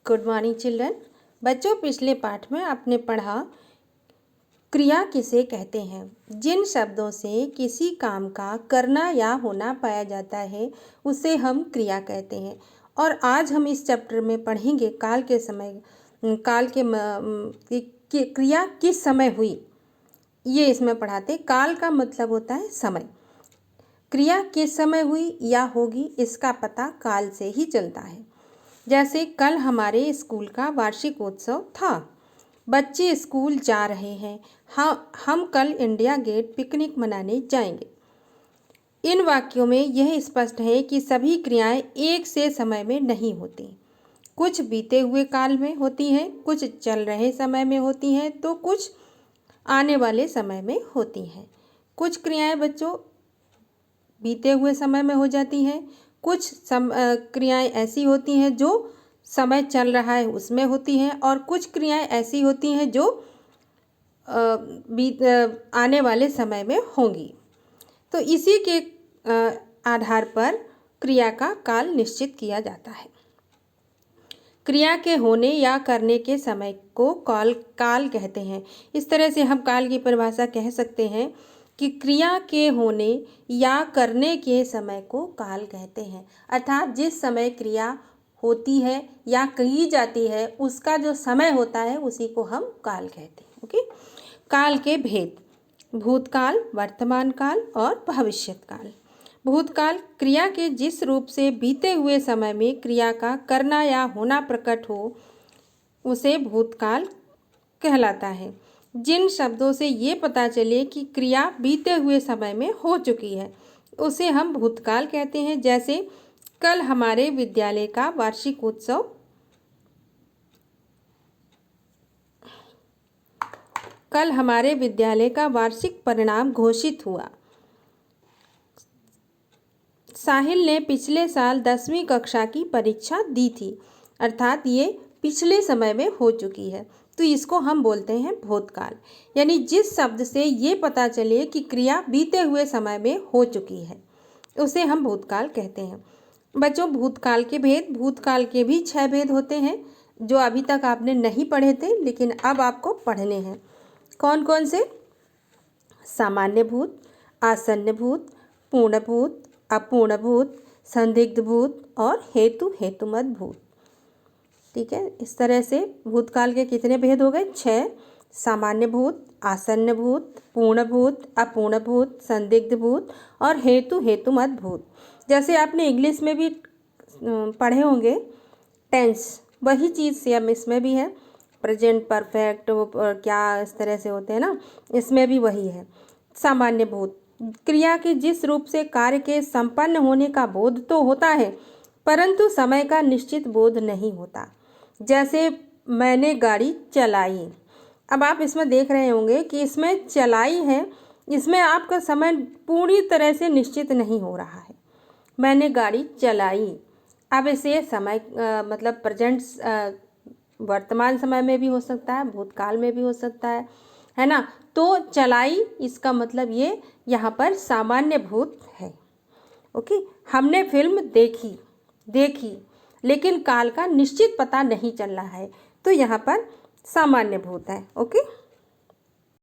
Good morning children. बच्चों, पिछले पाठ में आपने पढ़ा क्रिया किसे कहते हैं। जिन शब्दों से किसी काम का करना या होना पाया जाता है उसे हम क्रिया कहते हैं। और आज हम इस चैप्टर में पढ़ेंगे काल के समय, क्रिया किस समय हुई, ये इसमें पढ़ाते। काल का मतलब होता है समय। क्रिया किस समय हुई या होगी इसका पता काल से ही चलता है। जैसे कल हमारे स्कूल का वार्षिकोत्सव था, बच्चे स्कूल जा रहे हैं। हम कल इंडिया गेट पिकनिक मनाने जाएंगे। इन वाक्यों में यह स्पष्ट है कि सभी क्रियाएं एक से समय में नहीं होती। कुछ बीते हुए काल में होती हैं, कुछ चल रहे समय में होती हैं, तो कुछ आने वाले समय में होती हैं। कुछ क्रियाएं बच्चों बीते हुए समय में हो जाती हैं, कुछ क्रियाएं ऐसी होती हैं जो समय चल रहा है उसमें होती हैं, और कुछ क्रियाएं ऐसी होती हैं जो आने वाले समय में होंगी। तो इसी के आधार पर क्रिया का काल निश्चित किया जाता है। क्रिया के होने या करने के समय को काल कहते हैं। इस तरह से हम काल की परिभाषा कह सकते हैं कि क्रिया के होने या करने के समय को काल कहते हैं। अर्थात जिस समय क्रिया होती है या की जाती है उसका जो समय होता है उसी को हम काल कहते हैं। ओके। काल के भेद: भूतकाल, वर्तमान काल और भविष्यत काल। भूतकाल: क्रिया के जिस रूप से बीते हुए समय में क्रिया का करना या होना प्रकट हो उसे भूतकाल कहलाता है। जिन शब्दों से ये पता चले कि क्रिया बीते हुए समय में हो चुकी है उसे हम भूतकाल कहते हैं। जैसे कल हमारे विद्यालय का वार्षिकोत्सव, कल हमारे विद्यालय का वार्षिक परिणाम घोषित हुआ। साहिल ने पिछले साल 10वीं कक्षा की परीक्षा दी थी। अर्थात ये पिछले समय में हो चुकी है, तो इसको हम बोलते हैं भूतकाल। यानी जिस शब्द से ये पता चले कि क्रिया बीते हुए समय में हो चुकी है उसे हम भूतकाल कहते हैं। बच्चों, भूतकाल के भेद: भूतकाल के भी 6 भेद होते हैं जो अभी तक आपने नहीं पढ़े थे लेकिन अब आपको पढ़ने हैं। कौन कौन से? सामान्य भूत, आसन्न भूत, पूर्ण भूत, अपूर्ण भूत, संदिग्ध भूत और हेतुमत भूत। ठीक है, इस तरह से भूतकाल के कितने भेद हो गए? 6। सामान्य भूत, आसन्न भूत, पूर्ण भूत, अपूर्ण भूत, संदिग्ध भूत और हेतुमत भूत। जैसे आपने इंग्लिश में भी पढ़े होंगे टेंस, वही चीज़ सेम इसमें भी है। प्रेजेंट परफेक्ट क्या इस तरह से होते हैं ना, इसमें भी वही है। सामान्य भूत: क्रिया के जिस रूप से कार्य के संपन्न होने का बोध तो होता है परंतु समय का निश्चित बोध नहीं होता। जैसे मैंने गाड़ी चलाई। अब आप इसमें देख रहे होंगे कि इसमें चलाई है, इसमें आपका समय पूरी तरह से निश्चित नहीं हो रहा है। मैंने गाड़ी चलाई, अब इसे समय मतलब प्रेजेंट वर्तमान समय में भी हो सकता है, भूतकाल में भी हो सकता है ना। तो चलाई इसका मतलब ये यहाँ पर सामान्य भूत है। ओके। हमने फिल्म देखी लेकिन काल का निश्चित पता नहीं चल रहा है, तो यहाँ पर सामान्य भूत है। ओके।